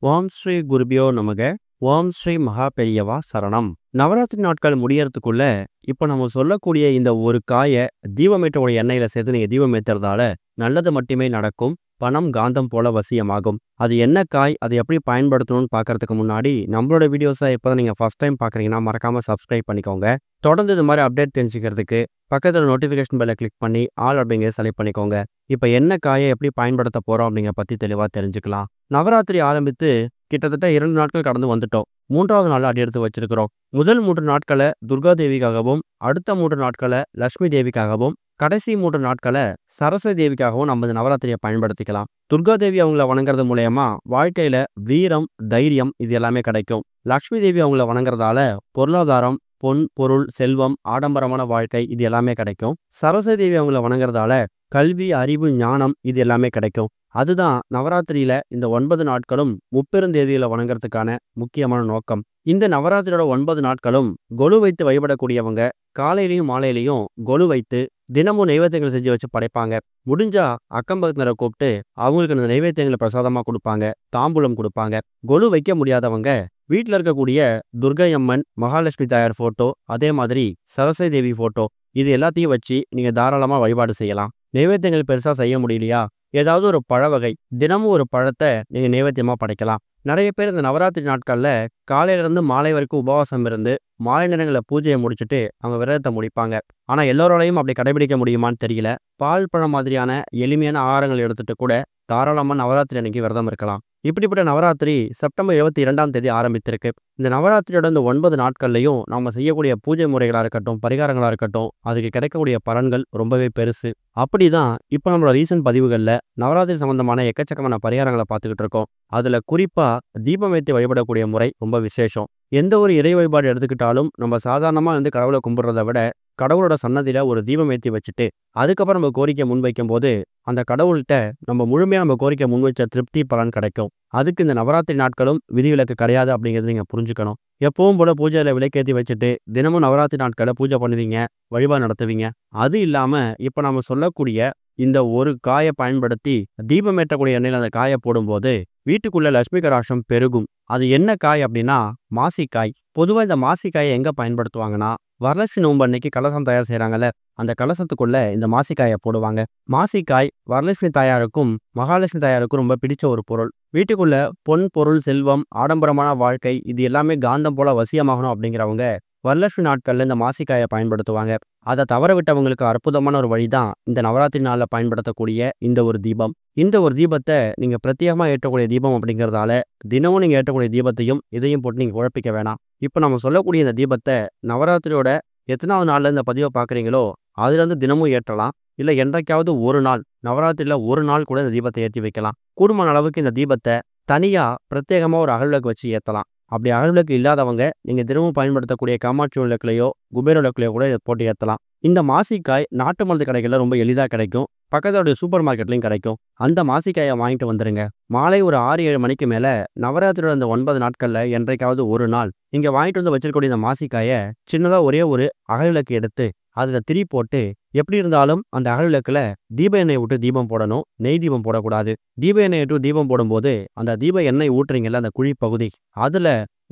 ஓம் ஸ்ரீ குருபியோ நமக. ஓம் ஸ்ரீ மகா பெரியவா சரணம். நவராத்திரி நாட்கள் முடியறதுக்குள்ள இப்ப நம்ம சொல்லக்கூடிய இந்த ஒரு காய தீபமேற்றோட எண்ணெயில சேர்த்து நீங்க தீபம் ஏத்துறதால நல்லது மட்டுமே நடக்கும். பணம் காந்தம் போல வசியமாகும். அது என்ன காய், அதை எப்படி பயன்படுத்தணும்னு பார்க்கறதுக்கு முன்னாடி நம்மளோட வீடியோஸை இப்போதான் நீங்க ஃபர்ஸ்ட் டைம் பார்க்குறீங்கன்னா மறக்காம சப்ஸ்கிரைப் பண்ணிக்கோங்க. தொடர்ந்து இது மாதிரி அப்டேட் தெரிஞ்சுக்கிறதுக்கு பக்கத்தில் நோட்டிஃபிகேஷன் பெல்லை கிளிக் பண்ணி ஆல் அப்படிங்கிற செலக்ட் பண்ணிக்கோங்க. இப்போ என்ன காயை எப்படி பயன்படுத்த போறோம் அப்படிங்கிற பத்தி தெளிவாக தெரிஞ்சுக்கலாம். நவராத்திரி ஆரம்பித்து கிட்டத்தட்ட 2 நாட்கள் கடந்து வந்துட்டோம். 3வது நாள் அடி எடுத்து வச்சிருக்கிறோம். முதல் 3 நாட்களை துர்கா தேவிக்காகவும், அடுத்த 3 நாட்களை லட்சுமி தேவிக்காகவும், கடைசி 3 நாட்களை சரஸ்வதி தேவிக்காகவும் நம்ம இந்த நவராத்திரியை பயன்படுத்திக்கலாம். துர்கா தேவி அவங்கள வணங்குறது மூலயமா வாழ்க்கையில வீரம், தைரியம் இது எல்லாமே கிடைக்கும். லக்ஷ்மி தேவி அவங்கள வணங்குறதால பொருளாதாரம், பொன் பொருள், செல்வம், ஆடம்பரமான வாழ்க்கை இது எல்லாமே கிடைக்கும். சரஸ்வதி தேவி அவங்கள வணங்குறதால கல்வி, அறிவு, ஞானம் இது எல்லாமே கிடைக்கும். அதுதான் நவராத்திரியில இந்த 9 நாட்களும் முப்பெருந்தேவிகளை வணங்குறதுக்கான முக்கியமான நோக்கம். இந்த நவராத்திரியோட 9 நாட்களும் கொலு வைத்து வழிபடக்கூடியவங்க காலையிலையும் மாலையிலையும் கொலு வைத்து தினமும் நைவேத்தியங்கள் செஞ்சு வச்சு படைப்பாங்க. முடிஞ்சா அக்கம்பக்கத்தினரை கூப்பிட்டு அவங்களுக்கு அந்த நைவேத்தியங்களை பிரசாதமா கொடுப்பாங்க, தாம்பூலம் கொடுப்பாங்க. கொலு வைக்க முடியாதவங்க வீட்டில் இருக்கக்கூடிய துர்கை அம்மன், மகாலட்சுமி தாயார் போட்டோ, அதே மாதிரி சரஸ்வதி தேவி போட்டோ இது எல்லாத்தையும் வச்சு நீங்க தாராளமா வழிபாடு செய்யலாம். நைவேத்தியங்கள் பெருசா செய்ய முடியலையா, ஏதாவது ஒரு பழ வகை, தினமும் ஒரு பழத்தை நீங்க நைவேத்தியமா படைக்கலாம். நிறைய பேர் இந்த நவராத்திரி நாட்கள்ல காலையில இருந்து மாலை வரைக்கும் உபவாசம் இருந்து மாலை நேரங்களில் பூஜையை முடிச்சுட்டு அவங்க விரதத்தை முடிப்பாங்க. ஆனா எல்லோராலையும் அப்படி கடைபிடிக்க முடியுமான்னு தெரியல. பால் பழம் மாதிரியான எளிமையான ஆகாரங்கள் எடுத்துட்டு கூட தாராளமா நவராத்திரி அன்னைக்கு விரதம் இருக்கலாம். இப்படிப்பட்ட நவராத்திரி செப்டம்பர் 22ஆம் தேதி ஆரம்பித்திருக்கு. இந்த நவராத்திரியோட இந்த 9 நாட்கள்லையும் நம்ம செய்யக்கூடிய பூஜை முறைகளாக இருக்கட்டும், பரிகாரங்களாக இருக்கட்டும், அதுக்கு கிடைக்கக்கூடிய பலன்கள் ரொம்பவே பெருசு. அப்படிதான் இப்போ நம்மளோட ரீசன்ட் பதிவுகளில் நவராத்திரி சம்பந்தமான எக்கச்சக்கமான பரிகாரங்களை பார்த்துக்கிட்டு இருக்கோம். அதுல குறிப்பா தீபம் ஏற்றி வழிபடக்கூடிய முறை ரொம்ப விசேஷம். எந்த ஒரு இறை வழிபாடு எடுத்துக்கிட்டாலும் நம்ம சாதாரணமா கடவுளை கும்பிடுறத விட கடவுளோட சன்னதியில ஒரு தீபம் ஏற்றி வச்சுட்டு அதுக்கப்புறம் நம்ம கோரிக்கை முன்வைக்கும் போது அந்த கடவுள்கிட்ட நம்ம முழுமையா நம்ம கோரிக்கை முன்வைச்ச திருப்தி பலன் கிடைக்கும். அதுக்கு இந்த நவராத்திரி நாட்களும் விதிவிலக்கு கிடையாது அப்படிங்கிறது நீங்க புரிஞ்சுக்கணும். எப்பவும் போல பூஜையில விளக்கேற்றி வச்சுட்டு தினமும் நவராத்திரி நாட்களை பூஜை பண்ணுவீங்க, வழிபாடு நடத்துவீங்க. அது இல்லாம இப்ப நம்ம சொல்லக்கூடிய இந்த ஒரு காயை பயன்படுத்தி தீபம் ஏற்றக்கூடிய எண்ணெயில் அந்த காயை போடும்போது வீட்டுக்குள்ள லட்சுமி கடாட்சம் பெருகும். அது என்ன காய் அப்படின்னா மாசிக்காய். பொதுவாக இந்த மாசிக்காயை எங்க பயன்படுத்துவாங்கன்னா வரலட்சுமி நோன்பு அன்னைக்கு கலசம் தயார் செய்யறாங்கல்ல, அந்த கலசத்துக்குள்ள இந்த மாசிக்காயை போடுவாங்க. மாசிக்காய் வரலட்சுமி தாயாருக்கும் மகாலட்சுமி தாயாருக்கும் ரொம்ப பிடிச்ச ஒரு பொருள். வீட்டுக்குள்ள பொன் பொருள், செல்வம், ஆடம்பரமான வாழ்க்கை இது எல்லாமே காந்தம் போல வசியமாகணும் அப்படிங்கிறவங்க வரலட்சுமி நாட்கள்ல இந்த மாசிக்காயை பயன்படுத்துவாங்க. அதை தவற விட்டவங்களுக்கு அற்புதமான ஒரு வழிதான் இந்த நவராத்திரி நாளில் பயன்படுத்தக்கூடிய இந்த ஒரு தீபம். இந்த ஒரு தீபத்தை நீங்க பிரத்யேகமாக ஏற்றக்கூடிய தீபம் அப்படிங்கிறதால தினமும் நீங்க ஏற்றக்கூடிய தீபத்தையும் இதையும் போட்டு நீங்க குழப்பிக்க வேணாம். இப்போ நம்ம சொல்லக்கூடிய இந்த தீபத்தை நவராத்திரியோட எத்தனாவது நாள்ல இந்த பதிவை பார்க்குறீங்களோ அதுல இருந்து தினமும் ஏற்றலாம். இல்லை என்றைக்காவது ஒரு நாள் நவராத்திரியில ஒரு நாள் கூட இந்த தீபத்தை ஏற்றி வைக்கலாம். கூடுமான அளவுக்கு இந்த தீபத்தை தனியா பிரத்யேகமா ஒரு அகல்விளக்கு வச்சு ஏற்றலாம். அப்படி அகல்விளக்கு இல்லாதவங்க நீங்க தினமும் பயன்படுத்தக்கூடிய காமாட்சி விளக்குலையோ குபேர விளக்குலையோ கூட இதை போட்டு ஏற்றலாம். இந்த மாசிக்காய் நாட்டு மருந்து கடைகளில் ரொம்ப எளிதாக கிடைக்கும். பக்கத்தோடைய சூப்பர் மார்க்கெட்லையும் கிடைக்கும். அந்த மாசிக்காயை வாங்கிட்டு வந்துருங்க. மாலை ஒரு 6-7 மணிக்கு மேல நவராத்திரியோட இந்த 9 நாட்கள்ல என்றைக்காவது ஒரு நாள் இங்க வாங்கிட்டு வந்து வச்சிருக்கக்கூடிய இந்த மாசிக்காயை சின்னதா ஒரே ஒரு அகல்விளக்கு எடுத்து அதுல திரி போட்டு, எப்படி இருந்தாலும் அந்த அகல்விளக்குல தீப எண்ணெய் விட்டு தீபம் போடணும், நெய் தீபம் போடக்கூடாது. தீப எண்ணெய் விட்டு தீபம் போடும்போது அந்த தீப எண்ணெய் ஊற்றுறீங்கல்ல அந்த குழி பகுதி, அதுல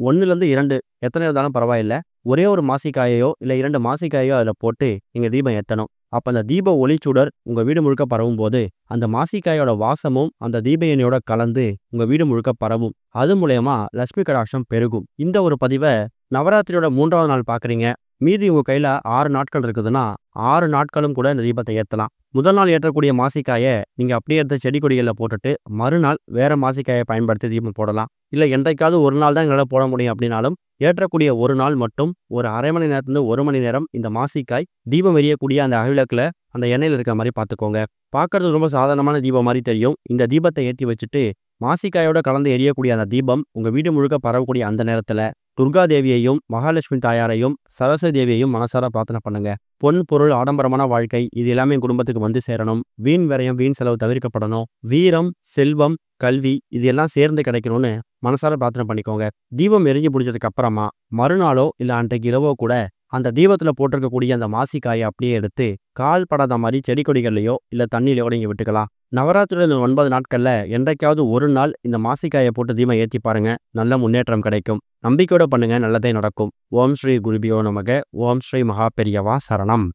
1லேருந்து 2 எத்தனை இருந்தாலும் பரவாயில்ல, ஒரே ஒரு மாசிக்காயோ இல்லை 2 மாசிக்காயோ அதில் போட்டு நீங்கள் தீபம் ஏற்றணும். அப்போ அந்த தீப ஒளிச்சுடர் உங்கள் வீடு முழுக்க பரவும் போது அந்த மாசிக்காயோட வாசமும் அந்த தீப எண்ணெயோட கலந்து உங்கள் வீடு முழுக்க பரவும். அது மூலயமா லட்சுமி கடாட்சம் பெருகும். இந்த ஒரு பதிவை நவராத்திரியோட 3வது நாள் பார்க்குறீங்க, மீதி உங்கள் கையில் 6 நாட்கள் இருக்குதுன்னா 6 நாட்களும் கூட இந்த தீபத்தை ஏற்றலாம். முதல் நாள் ஏற்றக்கூடிய மாசிக்காயை நீங்கள் அப்படியே எடுத்து செடி கொடிகளில் போட்டுட்டு மறுநாள் வேற மாசிக்காயை பயன்படுத்தி தீபம் போடலாம். இல்லை என்றைக்காவது ஒரு நாள் தான் எங்களால் போட முடியும் அப்படின்னாலும் ஏற்றக்கூடிய ஒரு நாள் மட்டும் ஒரு அரை மணி நேரத்துலேருந்து 1 மணி நேரம் இந்த மாசிக்காய் தீபம் எரியக்கூடிய அந்த அகல்விளக்குல அந்த எண்ணெயில் இருக்கிற மாதிரி பார்த்துக்கோங்க. பார்க்கறது ரொம்ப சாதாரணமான தீபம் மாதிரி தெரியும். இந்த தீபத்தை ஏற்றி வச்சுட்டு மாசிக்காயோட கலந்து எரியக்கூடிய அந்த தீபம் உங்கள் வீடு முழுக்க பரவக்கூடிய அந்த நேரத்தில் துர்கா தேவியையும் மகாலட்சுமி தாயாரையும் சரஸ்வதி தேவியையும் மனசார பிரார்த்தனை பண்ணுங்க. பொன் பொருள், ஆடம்பரமான வாழ்க்கை இது எல்லாமே குடும்பத்துக்கு வந்து சேரணும். வீண் விரயம், வீண் செலவு தவிர்க்கப்படணும். வீரம், செல்வம், கல்வி இது எல்லாம் சேர்ந்து கிடைக்கணும்னு மனசார பிரார்த்தனை பண்ணிக்கோங்க. தீபம் எரிஞ்சு பிடிச்சதுக்கு அப்புறமா மறுநாளோ இல்லை அன்றைக்கு இரவோ கூட அந்த தீபத்துல போட்டிருக்கக்கூடிய அந்த மாசிக்காயை அப்படியே எடுத்து கால் படாத மாதிரி செடி கொடிகள்லையோ இல்லை தண்ணியிலையோ நீங்க விட்டுக்கலாம். நவராத்திரியில் இந்த 9 நாட்கள்ல என்றைக்காவது ஒரு நாள் இந்த மாசிக்காயை போட்டு தீபம் ஏற்றி பாருங்க. நல்ல முன்னேற்றம் கிடைக்கும். நம்பிக்கையோட பண்ணுங்க, நல்லதே நடக்கும். ஓம் ஸ்ரீ குருபியோ நமக. ஓம் ஸ்ரீ மகா பெரியவா சரணம்.